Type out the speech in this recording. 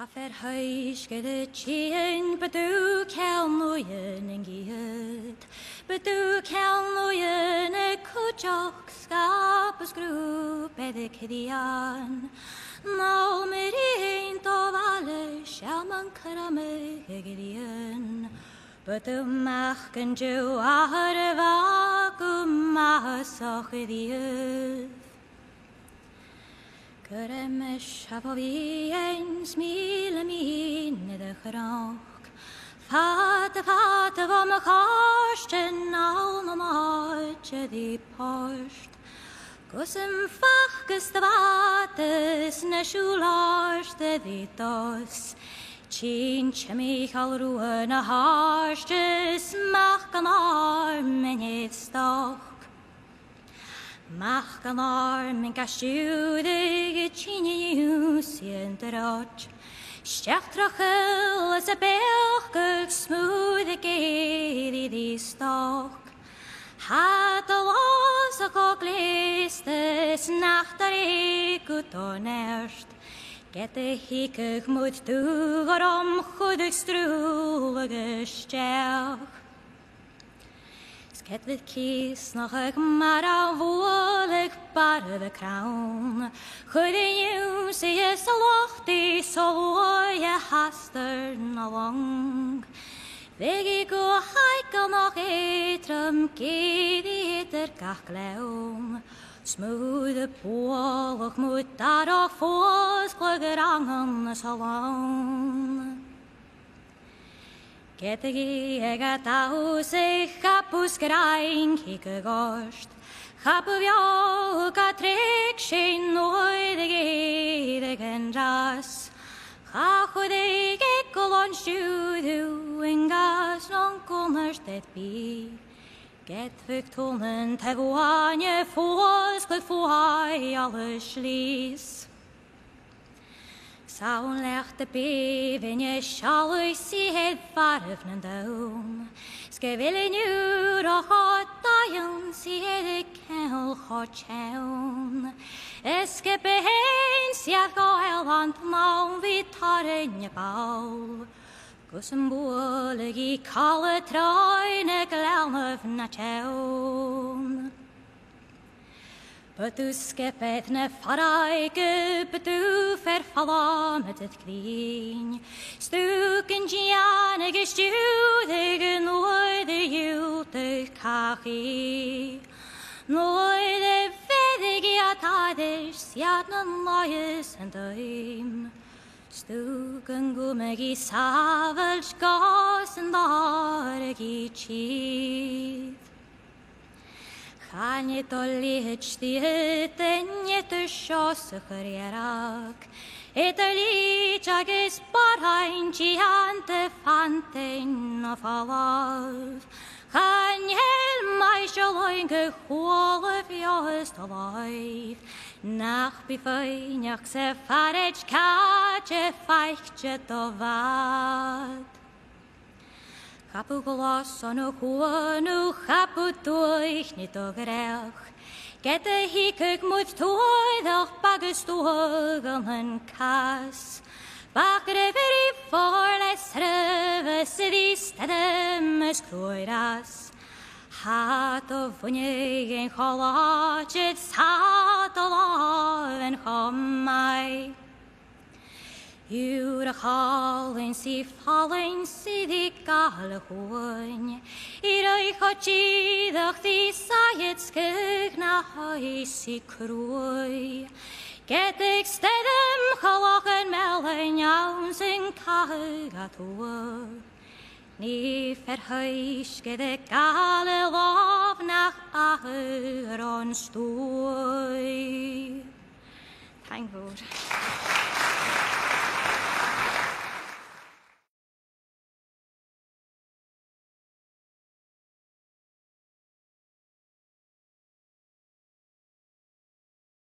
Verhuisge de tjien, bedu kelnoien en giet. Bedu kelnoien e kujok skapes groep de kidian. Nou met een to alle shaman krame gidian. Bedu machen jo ahre vakum masoch gidian. Kremesh havovi ein smile mine de grank. Vater, vater, wat me gasten al maatje die post. Kussem vachkes de wates ne schularste die tos. Tjintje mich al ruhe na harstes mach kan armen het stok. Mach kan armen kasjude tjinje sienterot. Stjachtrachel is a belguk smooth gedi die stok. Hat a los a koklistes nachtar ik ut onerst. Gette hikig moet duger om goedig strulige stjach. Sket with kies nog ik maar al woelig bare de kroon. Goede nieuws is a loch die so je haster na lang. Weg ik o heikel nog etrum gedi eter kachleum. Smoede polig moet daar of voos gluggerangen so lang. Getegi ega taus e chapus grein kike gost. Chapu viau ka trek shin oide gedegen ras. Chachu de gekolon studu ingas non komers det bi. Get victonen teguanje fos gluk fuai alle schlies. Saun lechte beven je shalloy si het varfnen doom. Skeville nu och hot dajon si het kel hot chaun. Eske beheen si at go elant maun vi tar en je bau. Gussem bolig I kalle trøyne glelnøv na chaun. But du skepet ne faraike, but du verfalla met het kvien. Stuken tjane gestudige nooide jute kachi. Nooide vedige ataders, jatnen lajes en duim. Stuken gummegi savels gas en daregi chief. Gaan je tollihet stiet en je te schosse gerierak. Et er lietjag is barhein tjante fanten of alav. Gaan je helmai sjaloinge chwolef joest alive. Nach befeinjach se farech katje feichtje tovad. Chapu glas an o chwanu, chapu durch nid o grech. Gette hikig moet toedag bagus toegan yn cas. Bagre veri forles röve sydd stedem ys clwyras. Hat o fwynnig ein chologyd, sad o lof yn chomai. Yw'r chalyn si falyn sydd I gael y hwn. I'r eich o gyddoch ddi saet sgych na hoes I crwy. Gedig stedym chaloch yn melyn iawn sy'n cael a tŵr. Ni verhuis gedig gael y lof nach ahyr o'n stwy. Thank God.